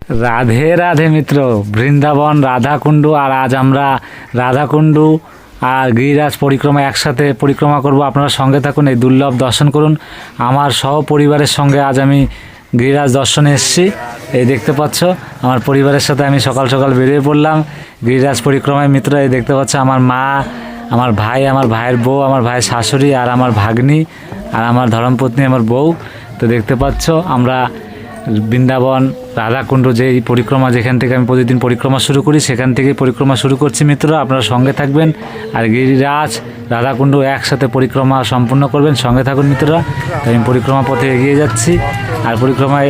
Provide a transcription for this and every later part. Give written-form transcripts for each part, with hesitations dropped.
রাধে রাধে মিত্র, বৃন্দাবন রাধাকুণ্ডু। আর আজ আমরা রাধাকুণ্ডু আর গিরিরাজ পরিক্রমা একসাথে পরিক্রমা করব। আপনারা সঙ্গে থাকুন, এই দুর্লভ দর্শন করুন। আমার সহপরিবারের সঙ্গে আজ আমি গিরিরাজ দর্শনে এসেছি। এই দেখতে পাচ্ছ আমার পরিবারের সাথে আমি সকাল সকাল বেরিয়ে পড়লাম গিরিরাজ পরিক্রমায়। মিত্র, এই দেখতে পাচ্ছ আমার মা, আমার ভাই, আমার ভাইয়ের বউ, আমার ভাইয়ের শাশুড়ি আর আমার ভাগ্নি আর আমার ধর্মপত্নী আমার বউ। তো দেখতে পাচ্ছ আমরা বৃন্দাবন রাধাকুণ্ড যে পরিক্রমা, যেখান থেকে আমি প্রতিদিন পরিক্রমা শুরু করি, সেখান থেকে পরিক্রমা শুরু করছি। মিত্র, আপনারা সঙ্গে থাকবেন আর গিরিরাজ রাধাকুণ্ড একসাথে পরিক্রমা সম্পূর্ণ করবেন। সঙ্গে থাকুন মিত্ররা। আমি পরিক্রমা পথে এগিয়ে যাচ্ছি আর পরিক্রমায়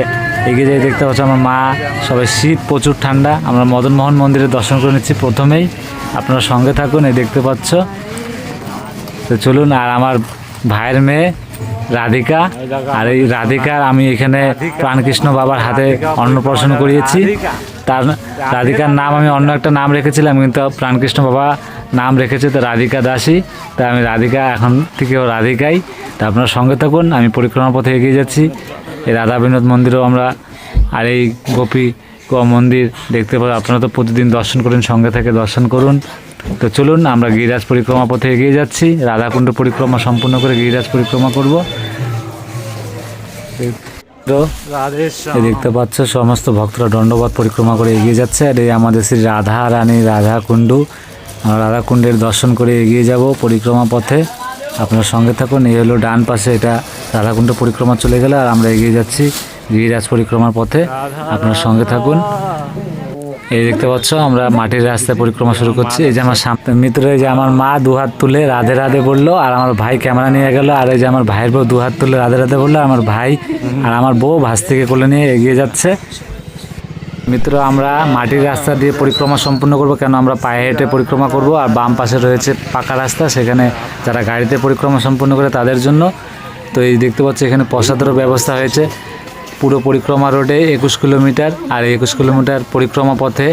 এগিয়ে যাই দেখতে পাচ্ছ আমার মা, সবাই শীত, প্রচুর ঠান্ডা। আমরা মদনমোহন মন্দিরে দর্শন করে নিচ্ছি প্রথমেই। আপনারা সঙ্গে থাকুন, এই দেখতে পাচ্ছ। তো চলুন। আর আমার ভাইয়ের মেয়ে রাধিকা, আর এই রাধিকার আমি এখানে প্রাণকৃষ্ণ বাবার হাতে অন্নপ্রাশন করিয়েছি। তার রাধিকার নাম আমি অন্য একটা নাম রেখেছিলাম, কিন্তু প্রাণকৃষ্ণ বাবা নাম রেখেছে তো রাধিকা দাসী। তা আমি রাধিকা এখন থেকেও রাধিকাই। তা আপনার সঙ্গে থাকুন, আমি পরিক্রমা পথে এগিয়ে যাচ্ছি। এই রাধা বিনোদ মন্দিরেও আমরা, আর এই গোপী মন্দির দেখতে পাবো। আপনারা তো প্রতিদিন দর্শন করেন, সঙ্গে থেকে দর্শন করুন। তো চলুন, আমরা গিরিরাজ পরিক্রমা পথে এগিয়ে যাচ্ছি। রাধাকুণ্ড পরিক্রমা সম্পূর্ণ করে গিরিরাজ পরিক্রমা করব। দেখতে পাচ্ছ সমস্ত ভক্তরা দণ্ডবত পরিক্রমা করে এগিয়ে যাচ্ছে। আর এই আমাদের শ্রী রাধা রানী রাধাকুণ্ডু, আমরা রাধাকুণ্ডের দর্শন করে এগিয়ে যাব পরিক্রমা পথে। আপনার সঙ্গে থাকুন। এই হলো ডান পাশে, এটা রাধাকুণ্ড পরিক্রমা চলে গেলে, আর আমরা এগিয়ে যাচ্ছি গিরিরাজ পরিক্রমার পথে। আপনার সঙ্গে থাকুন। এই দেখতে পাচ্ছ আমরা মাটির রাস্তায় পরিক্রমা শুরু করছি। এই যে আমার সামনে মিত্র, এই যে আমার মা দুহাত তুলে রাধে রাধে বললো, আর আমার ভাই ক্যামেরা নিয়ে গেল। আর এই যে আমার ভাইয়ের বউ দুহাত তুলে রাধে রাধে বললো। আমার ভাই আর আমার বউ ভাস থেকে কোলে নিয়ে এগিয়ে যাচ্ছে। মিত্র, আমরা মাটির রাস্তা দিয়ে পরিক্রমা সম্পূর্ণ করব, কেন আমরা পায়ে হেঁটে পরিক্রমা করব। আর বাম পাশে রয়েছে পাকা রাস্তা, সেখানে যারা গাড়িতে পরিক্রমা সম্পূর্ণ করে তাদের জন্য। তো এই দেখতে পাচ্ছ এখানে প্রসাদেরও ব্যবস্থা হয়েছে। পুরো পরিক্রমা রোডে 21 কিলোমিটার, আর 21 কিলোমিটার পরিক্রমা পথে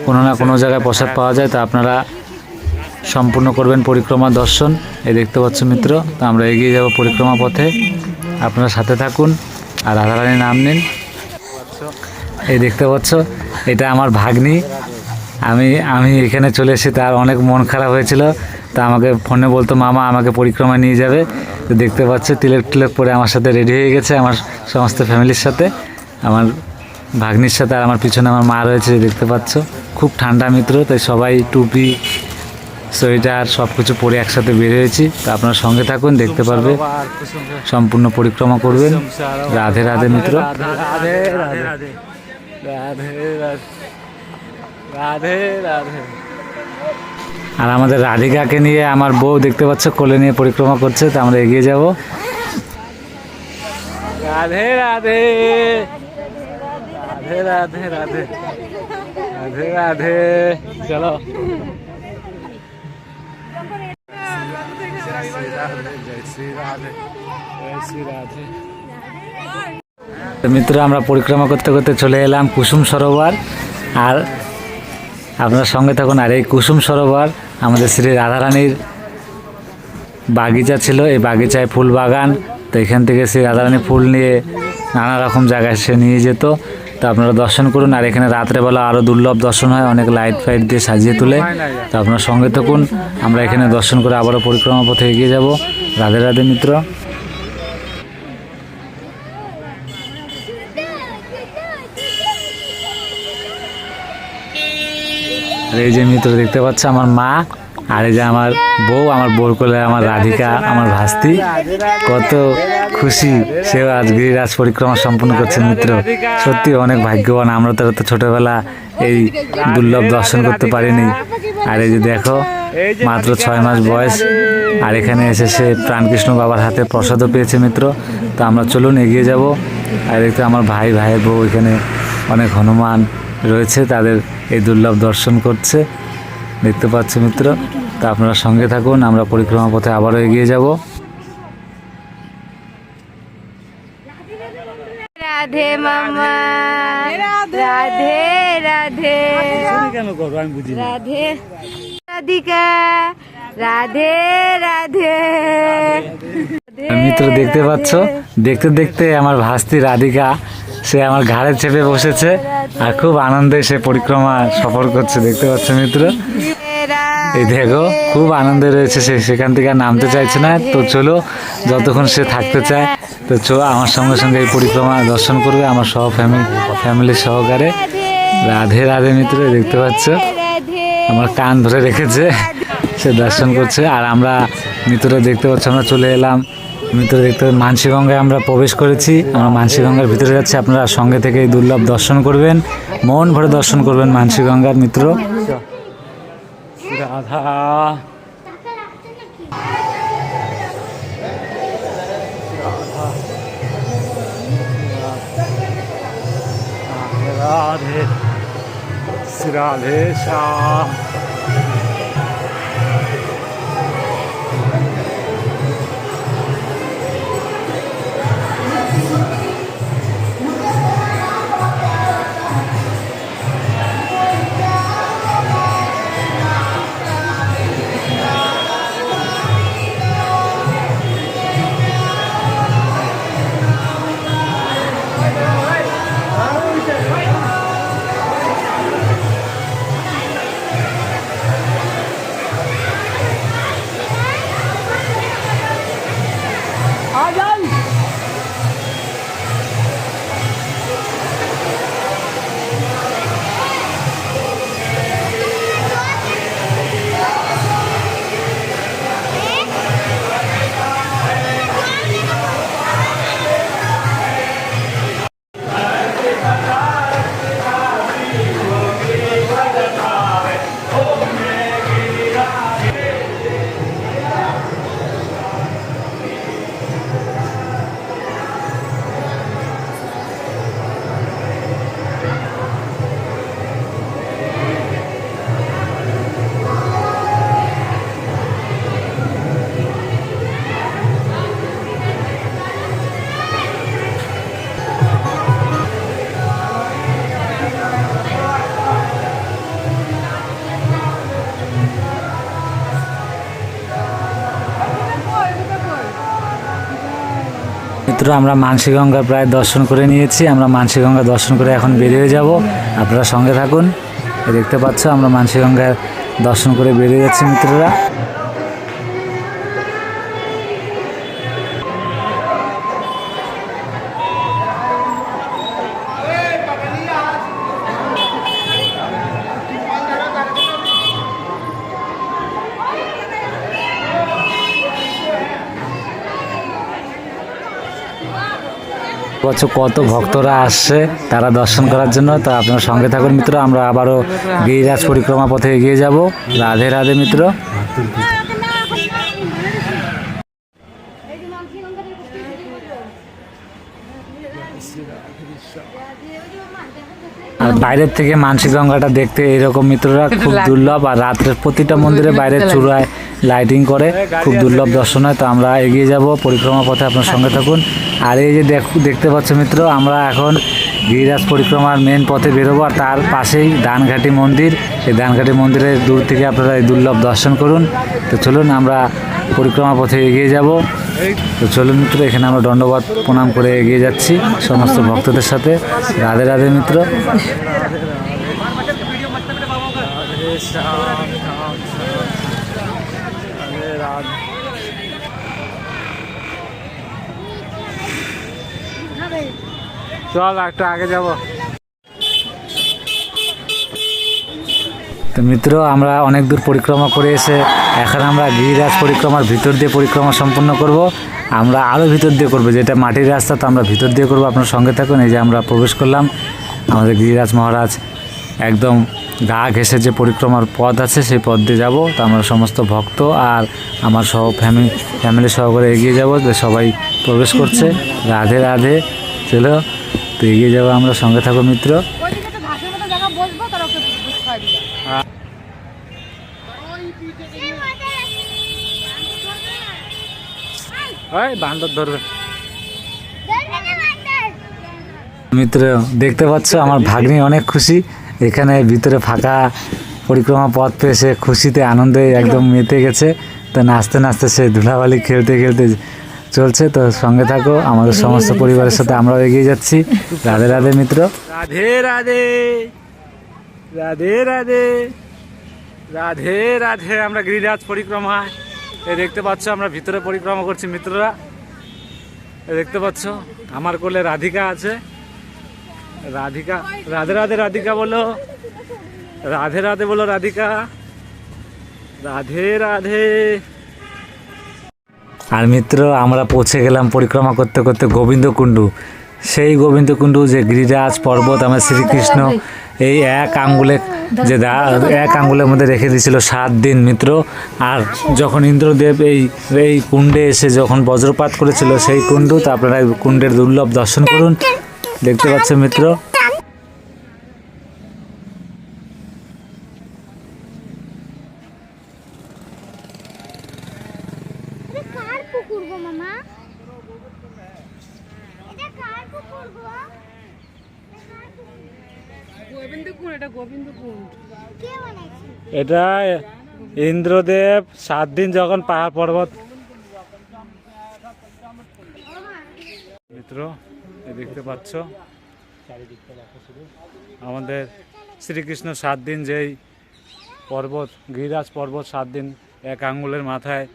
কোনো না কোনো জায়গায় প্রসাদ পাওয়া যায়। তা আপনারা সম্পূর্ণ করবেন পরিক্রমা দর্শন। এই দেখতে পাচ্ছ মিত্র, তো আমরা এগিয়ে যাব পরিক্রমা পথে। আপনারা সাথে থাকুন আর রাধারানীর নাম নিন। এই দেখতে পাচ্ছ এটা আমার ভাগ্নি। আমি এখানে চলে এসে তার অনেক মন খারাপ হয়েছিল, তা আমাকে ফোনে বলতো মামা আমাকে পরিক্রমা নিয়ে যাবে। তো দেখতে পাচ্ছ তিলক টিলক পরে আমার সাথে রেডি হয়ে গেছে, আমার সমস্ত ফ্যামিলির সাথে, আমার ভাগ্নির সাথে। আর আমার পিছনে আমার মা রয়েছে, দেখতে পাচ্ছ। খুব ঠান্ডা মিত্র, তাই সবাই টুপি, সোয়েটার সব কিছু পরে একসাথে বের হয়েছি। তো আপনার সঙ্গে থাকুন, দেখতে পারবে সম্পূর্ণ পরিক্রমা করবেন। রাধে রাধে মিত্র, রাধে রাধে রাধে রাধে রাধে। আর আমাদের রাধিকাকে নিয়ে আমার বউ দেখতে পাচ্ছ কোলে নিয়ে পরিক্রমা করছে। তো আমরা এগিয়ে যাব। রাধে রাধে রাধে রাধে রাধে রাধে রাধে। চলো মিত্র, আমরা পরিক্রমা করতে করতে চলে এলাম কুসুম সরোবর। আর আপনার সঙ্গে থাকুন। আর এই কুসুম সরোবর আমাদের শ্রী রাধারানীর বাগিচা ছিল। এই বাগিচায় ফুল বাগান। তো এখান থেকে শ্রী রাধারানী ফুল নিয়ে নানা রকম জায়গায় সে নিয়ে যেত। তো আপনারা দর্শন করুন। আর এখানে রাত্রেবেলা আরও দুর্লভ দর্শন হয়, অনেক লাইট ফাইট দিয়ে সাজিয়ে তোলে। তো আপনার সঙ্গে থাকুন, আমরা এখানে দর্শন করে আবারও পরিক্রমা পথে এগিয়ে যাব। রাধে রাধে মিত্র। আর এই যে মিত্র দেখতে পাচ্ছ আমার মা, আর এই যে আমার বউ, আমার বউর কোলে আমার রাধিকা, আমার ভাস্তি। কত খুশি সেও আজ গিরিরাজ পরিক্রমা সম্পূর্ণ করছে মিত্র। সত্যি অনেক ভাগ্যবান আমরা, তো ছোটবেলা এই দুর্লভ দর্শন করতে পারিনি। আর এই যে দেখো মাত্র 6 মাস বয়স, আর এখানে এসে সে প্রাণকৃষ্ণ বাবার হাতে প্রসাদও পেয়েছে মিত্র। তো আমরা চলুন এগিয়ে যাব। আর দেখতে আমার ভাইয়ের বউ এখানে অনেক হনুমান রয়েছে, তাদের এই দুর্লভ দর্শন করছে, দেখতে পাচ্ছি মিত্র। তা আপনারা সঙ্গে থাকুন, আমরা পরিক্রমা পথে আবারও এগিয়ে যাব। রাধে মামা, রাধে রাধে কেন করবো আমি বুঝি না। রাধে রাধিকা, রাধে রাধে। মিত্র দেখতে পাচ্ছ, দেখতে দেখতে আমার ভাস্তি রাধিকা সে আমার ঘাড়ে চেপে বসেছে আর খুব আনন্দে সে পরিক্রমা সফর করছে, দেখতে পাচ্ছ মিত্র। এই দেখো খুব আনন্দে রয়েছে সে, সেখান থেকে আর নামতে চাইছে না। তো চলো, যতক্ষণ সে থাকতে চায় তো চলো আমার সঙ্গে সঙ্গে এই পরিক্রমা দর্শন করবে আমার সহ ফ্যামিলি সহকারে। রাধে রাধে মিত্র, দেখতে পাচ্ছ আমার কান ধরে রেখেছে, সে দর্শন করছে। আর আমরা মিত্ররা দেখতে পাচ্ছ আমরা চলে এলাম, মিত্র দেখতে মানসীগঙ্গায় আমরা প্রবেশ করেছি। আমরা মানসীগঙ্গার ভিতরে যাচ্ছি, আপনারা সঙ্গে থেকে এই দুর্লভ দর্শন করবেন, মন ভরে দর্শন করবেন মানসীগঙ্গার মিত্র। রাধা রাধে রাধে শ্যাম। মিত্র আমরা মানসীগঙ্গা প্রায় দর্শন করে নিয়েছি, আমরা মানসীগঙ্গা দর্শন করে এখন বেরিয়ে যাব, আপনারা সঙ্গে থাকুন। দেখতে পাচ্ছ আমরা মানসীগঙ্গার দর্শন করে বেরিয়ে যাচ্ছি মিত্ররা। কত ভক্তরা আসছে তারা দর্শন করার জন্য, তো আপনার সঙ্গে থাকুন মিত্র। আমরা আবারও গিরিরাজ পরিক্রমা পথে এগিয়ে যাব। রাধে রাধে মিত্র। আর বাইরের থেকে মানসীগঙ্গাটা দেখতে এরকম মিত্ররা খুব দুর্লভ, আর রাত্রের প্রতিটা মন্দিরে বাইরের চূড়ায় লাইটিং করে, খুব দুর্লভ দর্শন হয়। তো আমরা এগিয়ে যাব পরিক্রমা পথে, আপনার সঙ্গে থাকুন। আর এই যে দেখতে পাচ্ছ মিত্র, আমরা এখন গিরিরাজ পরিক্রমার মেন পথে বেরোবো, আর তার পাশেই দানঘাটি মন্দির। এই দানঘাটি মন্দিরের দূর থেকে আপনারা এই দুর্লভ দর্শন করুন। তো চলুন আমরা পরিক্রমা পথে এগিয়ে যাব। তো চলুন মিত্র, এখানে আমরা দণ্ডবত প্রণাম করে এগিয়ে যাচ্ছি সমস্ত ভক্তদের সাথে। রাধে রাধে মিত্র। চল একটু আগে যাব। তো মিত্র আমরা অনেক দূর পরিক্রমা করে এসে এখন আমরা গিরিরাজ পরিক্রমার ভিতর দিয়ে পরিক্রমা সম্পন্ন করব। আমরা আরও ভিতর দিয়ে করবো, যেটা মাটির রাস্তা, তো আমরা ভিতর দিয়ে করবো, আপনার সঙ্গে থাকুন। এই যে আমরা প্রবেশ করলাম, আমাদের গিরিরাজ মহারাজ একদম গা ঘেঁষে যে পরিক্রমার পথ আছে সেই পথ দিয়ে যাবো। তো আমরা সমস্ত ভক্ত আর আমার সহ ফ্যামিলি সহকারে এগিয়ে যাব, সবাই প্রবেশ করছে। রাধে রাধে। চলো তো এগিয়ে যাবো আমরা, সঙ্গে থাকো মিত্র। বান্দর ধরবে মিত্র। দেখতে পাচ্ছ আমার ভাগ্নি অনেক খুশি, এখানে ভিতরে ফাঁকা পরিক্রমা পথ পেয়ে সে খুশিতে আনন্দে একদম মেতে গেছে। তো নাচতে নাচতে সে ধুলাবালি খেলতে খেলতে চলছে, তো সঙ্গে থাকো, আমাদের সমস্ত পরিবারের সাথে আমরাও এগিয়ে যাচ্ছি। রাধে রাধে মিত্র, রাধে রাধে রাধে রাধে রাধে রাধে। আমরা গিরিরাজ পরিক্রমা এই দেখতে পাচ্ছ, আমরা ভিতরে পরিক্রমা করছি মিত্ররা। এই দেখতে পাচ্ছ আমার কোলে রাধিকা আছে। রাধিকা, রাধে রাধে রাধিকা বলো, রাধে রাধে বলো রাধিকা, রাধে রাধে। আর মিত্র আমরা পৌঁছে গেলাম পরিক্রমা করতে করতে গোবিন্দকুণ্ডু। সেই গোবিন্দকুণ্ডু যে গিরিরাজ পর্বত আমার শ্রীকৃষ্ণ এই এক আঙ্গুলের মধ্যে রেখে দিয়েছিল 7 দিন মিত্র। আর যখন ইন্দ্রদেব এই কুণ্ডে এসে যখন বজ্রপাত করেছিল সেই কুণ্ডু, তো আপনারা কুণ্ডের দুর্লভ দর্শন করুন। দেখতে পাচ্ছেন মিত্র, কার পুকুর গো মামা? এটা কার পুকুর গো? কে বানাইছে? এটা ইন্দ্রদেব 7 দিন যখন পাহাড় পর্বত মিত্র এই দেখতে পাচ্ছ আমাদের শ্রীকৃষ্ণ 7 দিন যেই পর্বত গিরিরাজ পর্বত 7 দিন এক আঙ্গুলের মাথায়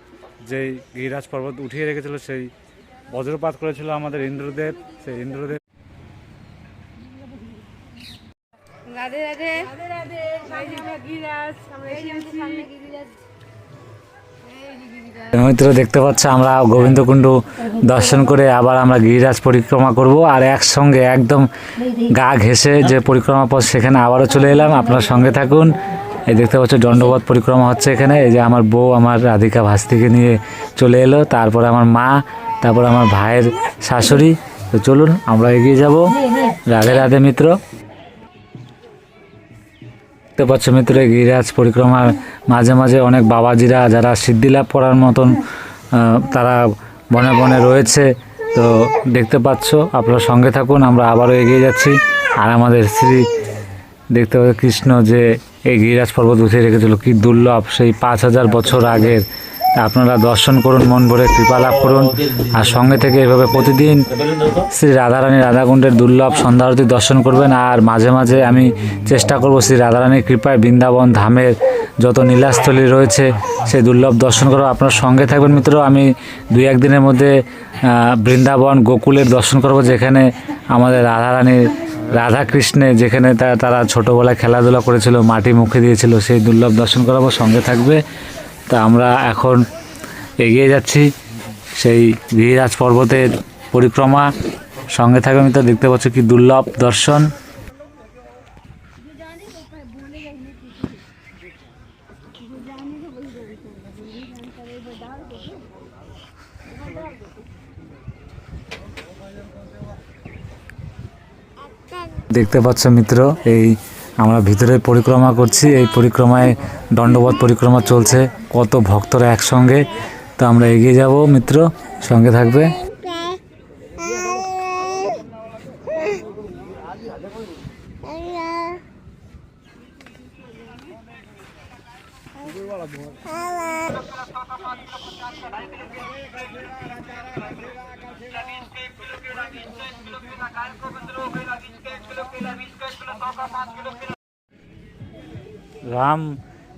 যেই গিরিরাজ পর্বত উঠিয়ে রেখেছিল, সেই বজ্রপাত করেছিল আমাদের ইন্দ্রদেব। সেই ইন্দ্রদেব রাধে রাধে রাধে রাধে। গিরিরাজ আমরা সামনে গিরিরাজ। মিত্র দেখতে পাচ্ছ আমরা গোবিন্দকুণ্ডু দর্শন করে আবার আমরা গিরিরাজ পরিক্রমা করব, আর একসঙ্গে একদম গা ঘেঁষে যে পরিক্রমা পথ সেখানে আবারও চলে এলাম। আপনার সঙ্গে থাকুন। এই দেখতে পাচ্ছ দণ্ডবত পরিক্রমা হচ্ছে এখানে। এই যে আমার বউ আমার রাধিকা ভাস্তিকে নিয়ে চলে এলো, তারপর আমার মা, তারপর আমার ভাইয়ের শাশুড়ি। তো চলুন আমরা এগিয়ে যাব। রাধে রাধে মিত্র। দেখতে পাচ্ছ মিত্র এই গিরিরাজ পরিক্রমার মাঝে মাঝে অনেক বাবাজিরা যারা সিদ্ধি লাভ করার মতন তারা বনে বনে রয়েছে। তো দেখতে পাচ্ছ, আপনারা সঙ্গে থাকুন, আমরা আবারও এগিয়ে যাচ্ছি। আর আমাদের শ্রী দেখতে পাচ্ছ কৃষ্ণ যে এই গিরিরাজ পর্বত উঠিয়ে রেখেছিল, কি দুর্লভ, সেই 5000 বছর আগের। আপনারা দর্শন করুন, মন ভরে কৃপা লাভ করুন। আর সঙ্গে থেকে এভাবে প্রতিদিন শ্রী রাধারানী রাধাকুণ্ডের দুর্লভ সন্ধ্যা আরতি দর্শন করবেন। আর মাঝে মাঝে আমি চেষ্টা করব শ্রী রাধারানীর কৃপায় বৃন্দাবন ধামের যত নীলাস্থলী রয়েছে সেই দুর্লভ দর্শন করব। আপনার সঙ্গে থাকবেন মিত্র। আমি 2-1 দিনের মধ্যে বৃন্দাবন গোকুলের দর্শন করব, যেখানে আমাদের রাধারানীর রাধাকৃষ্ণে যেখানে তারা ছোটোবেলায় খেলাধুলা করেছিল, মাটি মুখে দিয়েছিল, সেই দুর্লভ দর্শন করাবো। সঙ্গে থাকবে। তা আমরা এখন এগিয়ে যাচ্ছি সেই গিরিরাজ পর্বতের পরিক্রমা। সঙ্গে থাকবে মিত্র। দেখতে পাচ্ছ কি দুর্লভ দর্শন। দেখতে পাচ্ছ মিত্র এই আমরা ভিতরে পরিক্রমা করছি। এই পরিক্রমায় দণ্ডবত পরিক্রমা চলছে, কত ভক্তরা একসঙ্গে। তো আমরা এগিয়ে যাব মিত্র, সঙ্গে থাকবে।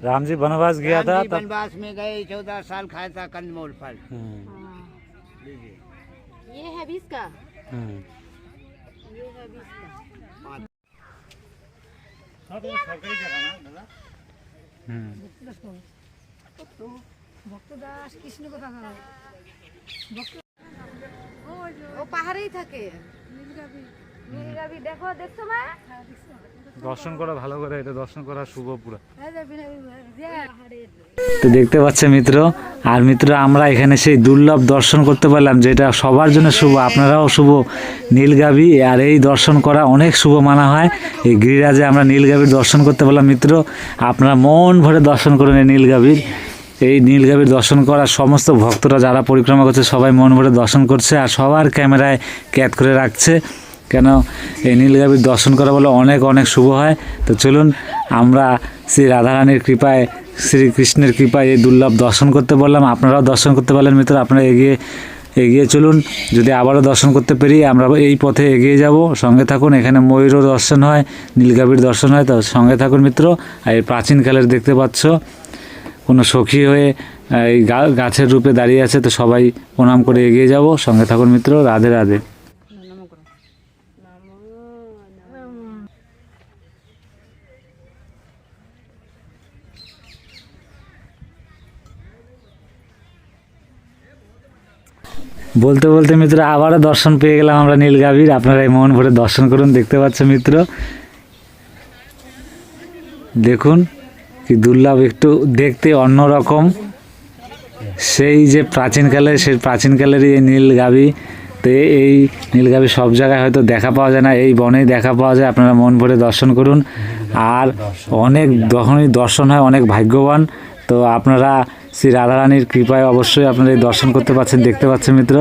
राम जी वनवास गया था तब वनवास में गए, 14 साल खाया था कंदमूल फल। ये है 20 का। ও পাহাড়েই থাকে। নীলগাভি দেখো, দেখছো মা? দর্শন করা ভালো করে, এটা দর্শন করা শুভ পুরা। তো দেখতে পাচ্ছে মিত্র। আর মিত্র আমরা এখানে সেই দুর্লভ দর্শন করতে পারলাম, যেটা সবার জন্য শুভ, আপনারাও শুভ। নীলগাভি, আর এই দর্শন করা অনেক শুভ মানা হয়। এই গিরিরাজে আমরা নীলগাভির দর্শন করতে পারলাম মিত্র। আপনারা মন ভরে দর্শন করুন এই নীলগাভির। এই নীলগাভির দর্শন করা সমস্ত ভক্তরা যারা পরিক্রমা করছে সবাই মন ভরে দর্শন করছে, আর সবার ক্যামেরায় ক্যাদ করে রাখছে। কেন এই নীলগাভির দর্শন করা বলে অনেক অনেক শুভ হয়। তো চলুন আমরা শ্রী রাধারানীর কৃপায়, শ্রীকৃষ্ণের কৃপায় এই দুর্লভ দর্শন করতে পারলাম। আপনারাও দর্শন করতে পারলেন মিত্র। আপনারা এগিয়ে এগিয়ে চলুন, যদি আবারও দর্শন করতে পারি আমরা এই পথে এগিয়ে যাব। সঙ্গে থাকুন, এখানে ময়ূরও দর্শন হয়, নীলগাভীর দর্শন হয়, তো সঙ্গে থাকুন মিত্র। আর এই প্রাচীনকালের দেখতে পাচ্ছ কোনো সখী হয়ে এই গাছের রূপে দাঁড়িয়ে আছে, তো সবাই প্রণাম করে এগিয়ে যাব। সঙ্গে থাকুন মিত্র। রাধে রাধে। বলতে বলতে মিত্র আবারও দর্শন পেয়ে গেলাম আমরা নীলগাভীর। আপনারা এই মন ভরে দর্শন করুন। দেখতে পাচ্ছ মিত্র, দেখুন কি দুর্লভ, একটু দেখতে অন্যরকম। সেই যে প্রাচীনকালের, সেই প্রাচীনকালেরই এই নীলগাভী। তো এই নীলগাভী সব জায়গায় হয়তো দেখা পাওয়া যায় না, এই বনেই দেখা পাওয়া যায়। আপনারা মন ভরে দর্শন করুন। আর অনেক যখনই দর্শন হয় অনেক ভাগ্যবান। তো আপনারা শ্রী রাধারানীর কৃপায় অবশ্যই আপনারা এই দর্শন করতে পারছেন। দেখতে পাচ্ছেন মিত্র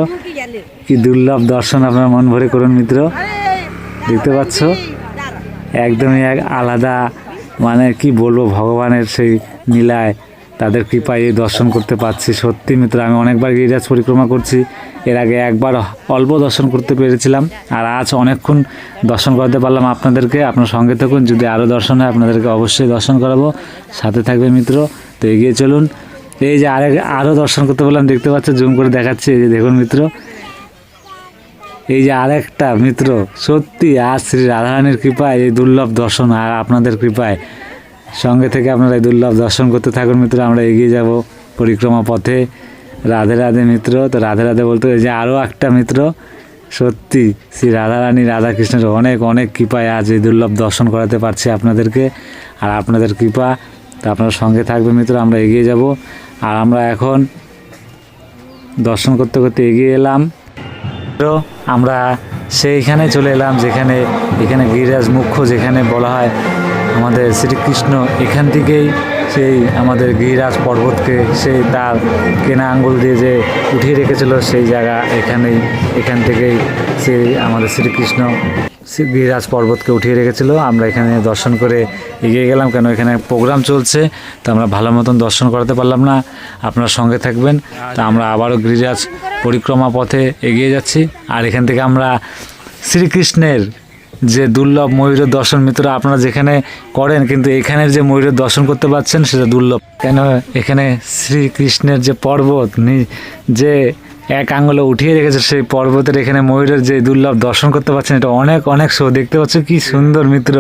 কি দুর্লভ দর্শন, আপনারা মন ভরে করুন মিত্র। দেখতে পাচ্ছ একদমই এক আলাদা, মানে কি বলবো, ভগবানের সেই নীলায় তাদের কৃপায় এই দর্শন করতে পারছি। সত্যি মিত্র, আমি অনেকবার গিরিরাজ পরিক্রমা করছি, এর আগে একবার অল্প দর্শন করতে পেরেছিলাম, আর আজ অনেকক্ষণ দর্শন করতে পারলাম আপনাদেরকে। আপনার সঙ্গে থাকুন, যদি আরও দর্শন হয় আপনাদেরকে অবশ্যই দর্শন করাবো। সাথে থাকবে মিত্র। তো এগিয়ে চলুন। এই যে আরও দর্শন করতে পারলাম, দেখতে পাচ্ছ, জুম করে দেখাচ্ছি। এই যে দেখুন মিত্র, এই যে আরেকটা মিত্র, সত্যি আজ শ্রী রাধারানীর কৃপায় এই দুর্লভ দর্শন, আর আপনাদের কৃপায় সঙ্গে থেকে আপনারা এই দুর্লভ দর্শন করতে থাকুন মিত্র। আমরা এগিয়ে যাব পরিক্রমা পথে। রাধে রাধে মিত্র। তো রাধে রাধে বলতে এই যে আরও একটা মিত্র, সত্যি শ্রী রাধারানী রাধাকৃষ্ণের অনেক অনেক কৃপায় আজ এই দুর্লভ দর্শন করাতে পারছি আপনাদেরকে, আর আপনাদের কৃপা। তো আপনার সঙ্গে থাকবে মিত্র, আমরা এগিয়ে যাব। আর আমরা এখন দর্শন করতে করতে এগিয়ে এলাম। তো আমরা সেইখানে চলে এলাম যেখানে, এখানে গিরিরাজ মুখ্য, যেখানে বলা হয় আমাদের শ্রীকৃষ্ণ এখান থেকেই সেই আমাদের গিরিরাজ পর্বতকে সেই তার কেনা আঙ্গুল দিয়ে যে উঠিয়ে রেখেছিল, সেই জায়গা এখানেই, এখান থেকেই সেই আমাদের শ্রীকৃষ্ণ গিরিরাজ পর্বতকে উঠিয়ে রেখেছিল। আমরা এখানে দর্শন করে এগিয়ে গেলাম, কেন এখানে প্রোগ্রাম চলছে, তো আমরা ভালো মতন দর্শন করাতে পারলাম না। আপনার সঙ্গে থাকবেন। তো আমরা আবারও গিরিরাজ পরিক্রমা পথে এগিয়ে যাচ্ছি। আর এখান থেকে আমরা শ্রীকৃষ্ণের যে দুর্লভ ময়ূরের দর্শন মিত্র আপনারা যেখানে করেন, কিন্তু এখানের যে ময়ূরের দর্শন করতে পারছেন সেটা দুর্লভ। কেন এখানে শ্রীকৃষ্ণের যে পর্বত যে এক আঙ্গুলে উঠিয়ে রেখেছে, সেই পর্বতের এখানে ময়ূরের যে দুর্লভ দর্শন করতে পারছেন, এটা অনেক অনেক শো। দেখতে পাচ্ছ কি সুন্দর মিত্র।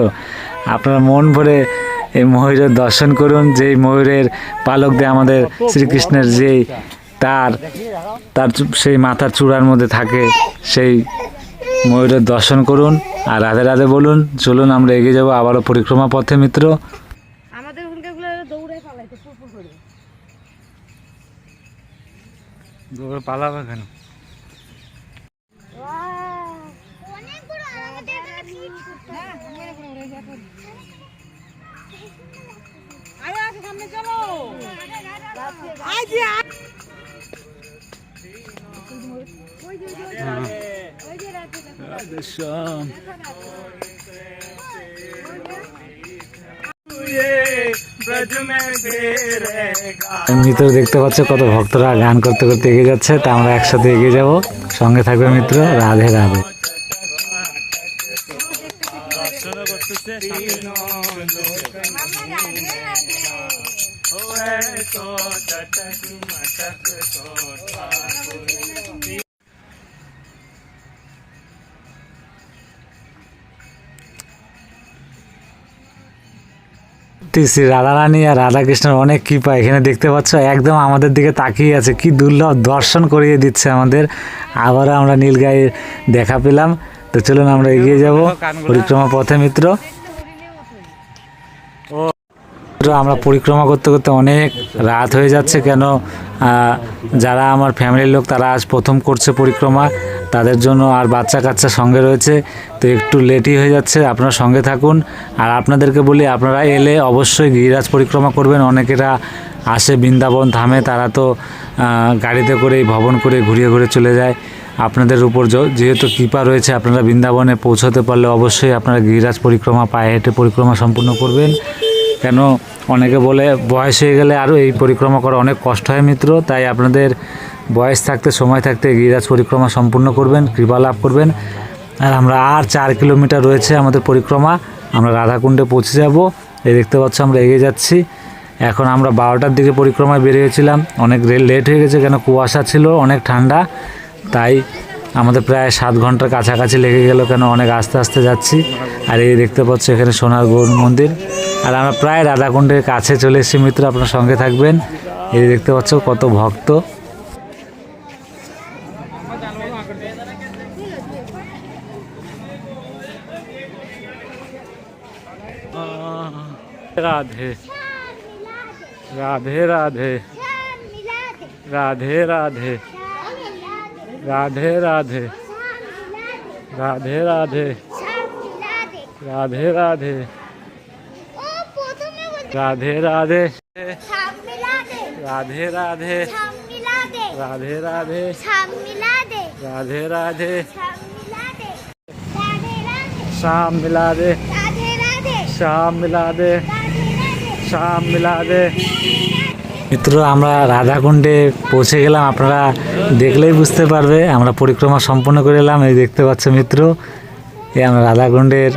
আপনারা মন ভরে এই ময়ূরের দর্শন করুন। যেই ময়ূরের পালক দিয়ে আমাদের শ্রীকৃষ্ণের যেই তার সেই মাথার চূড়ার মধ্যে থাকে, সেই ময়ূরের দর্শন করুন। আর রাধে রাধে বলুন। চলুন আমরা এগিয়ে যাব আবারও পরিক্রমা পথে মিত্র। আমাদের ওখানকারগুলো দৌড়ায় পালাইতে ফুরফুর করে। দৌড়ে পালাবে কেন? অনেক বড় আমাদের এখানে ফিট আরে আসো সামনে চলো। আই যে ওই যে রাতে মিত্র দেখতে পাচ্ছ কত ভক্তরা গান করতে করতে এগিয়ে যাচ্ছে, তা আমরা একসাথে এগিয়ে যাব। সঙ্গে থাকবে মিত্র। রাধে রাধে। শ্রী রাধারানী আর রাধাকৃষ্ণের অনেক কৃপা। এখানে দেখতে পাচ্ছ একদম আমাদের দিকে তাকিয়ে আছে, কি দুর্লভ দর্শন করিয়ে দিচ্ছে আমাদের। আবারও আমরা নীলগাইয়ের দেখা পেলাম। তো চলুন আমরা এগিয়ে যাব পরিক্রমা পথে মিত্র। আমরা পরিক্রমা করতে করতে অনেক রাত হয়ে যাচ্ছে, কেন যারা আমার ফ্যামিলির লোক তারা আজ প্রথম করছে পরিক্রমা, তাদের জন্য, আর বাচ্চা কাচ্চা সঙ্গে রয়েছে, তো একটু লেটই হয়ে যাচ্ছে। আপনারা সঙ্গে থাকুন। আর আপনাদেরকে বলি, আপনারা এলে অবশ্যই গিরিরাজ পরিক্রমা করবেন। অনেকেরা আসে বৃন্দাবন ধামে, তারা তো গাড়িতে করে ভবন করে ঘুরিয়ে ঘুরে চলে যায়। আপনাদের উপর যেহেতু কৃপা রয়েছে, আপনারা বৃন্দাবনে পৌঁছতে পারলে অবশ্যই আপনারা গিরিরাজ পরিক্রমা পায়ে হেঁটে পরিক্রমা সম্পূর্ণ করবেন। কেন অনেকে বলে বয়স হয়ে গেলে আরও এই পরিক্রমা করা অনেক কষ্ট হয় মিত্র, তাই আপনাদের বয়স থাকতে সময় থাকতে গিরিরাজ পরিক্রমা সম্পূর্ণ করবেন, কৃপা লাভ করবেন। আর আমরা আর 4 কিলোমিটার রয়েছে আমাদের পরিক্রমা, আমরা রাধাকুণ্ডে পৌঁছে যাব। এই দেখতে পাচ্ছ আমরা এগিয়ে যাচ্ছি। এখন আমরা 12টার দিকে পরিক্রমায় বেরিয়েছিলাম, অনেক লেট হয়ে গেছে, কেন কুয়াশা ছিল, অনেক ঠান্ডা, তাই আমাদের প্রায় 7 ঘন্টার কাছাকাছি লেগে গেল, কেন অনেক আস্তে আস্তে যাচ্ছি। আর এই দেখতে পাচ্ছ এখানে সোনার গৌর মন্দির। আর আমরা প্রায় রাধাকুণ্ডের কাছে চলে এসেছি মিত্র, আপনার সঙ্গে থাকবেন। এই দেখতে পাচ্ছ কত ভক্ত। রাধে রাধে রাধে রাধে রাধে রাধে রাধে রাধে রাধে রাধে রাধে রাধে রাধে রাধে রাধে রাধে রাধে রাধে রাধে शाम मिला दे शाम मिला दे शाम मिला दे। মিত্র আমরা রাধাকুণ্ডে পৌঁছে গেলাম, আপনারা দেখলেই বুঝতে পারবে আমরা পরিক্রমা সম্পূর্ণ করে এলাম। এই দেখতে পাচ্ছ মিত্র, এই আমরা রাধাকুণ্ডের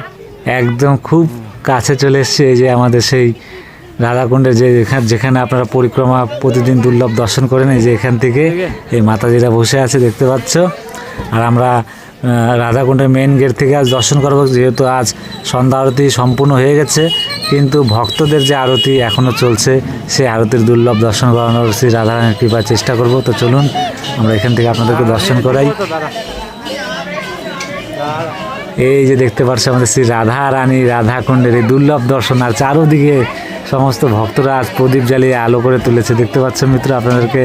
একদম খুব কাছে চলে এসেছি। এই যে আমাদের সেই রাধাকুণ্ডের যে যেখানে আপনারা পরিক্রমা প্রতিদিন দুর্লভ দর্শন করেন, এই যে এখান থেকে এই মাতাজিরা বসে আছে দেখতে পাচ্ছ। আর আমরা রাধাকুণ্ডের মেন গেট থেকে আজ দর্শন করবো, যেহেতু আজ সন্ধ্যা আরতি সম্পূর্ণ হয়ে গেছে, কিন্তু ভক্তদের যে আরতি এখনও চলছে, সেই আরতির দুর্লভ দর্শন করানোর শ্রী রাধারানীর কৃপার চেষ্টা করব। তো চলুন আমরা এখান থেকে আপনাদেরকে দর্শন করাই। এই যে দেখতে পাচ্ছি আমাদের শ্রী রাধা রানী রাধাকুণ্ডের এই দুর্লভ দর্শন, আর চারোদিকে সমস্ত ভক্তরা আজ প্রদীপ জ্বালিয়ে আলো করে তুলেছে। দেখতে পাচ্ছ মিত্র, আপনাদেরকে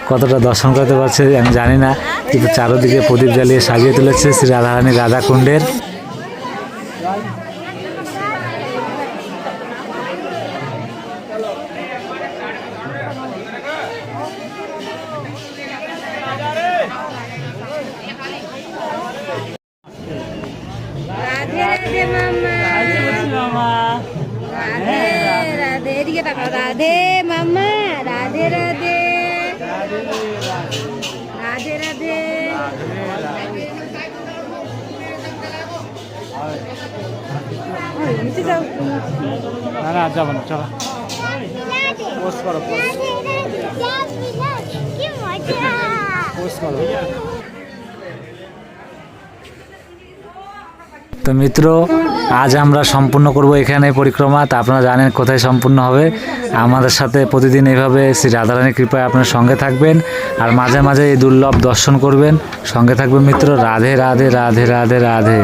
কতটা দর্শন করতে পারছে আমি জানি না, কিন্তু চারোদিকে প্রদীপ জ্বালিয়ে সাজিয়ে তুলেছে শ্রী রাধারানী রাধাকুণ্ডের। রাধে রাধে মামা, রাধে রাধে, এদিকে তাকাও। রাধে মামা, রাধে রাধে রাধে রাধে। নিচে যাও। না যাবো না, চলো পোস্ট করো, পোস্ট করো। তো মিত্র আজ আমরা সম্পূর্ণ করব এখানে পরিক্রমা। তা আপনারা জানেন কোথায় সম্পূর্ণ হবে। আমাদের সাথে প্রতিদিন এইভাবে শ্রী রাধারানীর কৃপায় আপনার সঙ্গে থাকবেন, আর মাঝে মাঝে এই দুর্লভ দর্শন করবেন, সঙ্গে থাকবেন মিত্র। রাধে রাধে রাধে রাধে রাধে।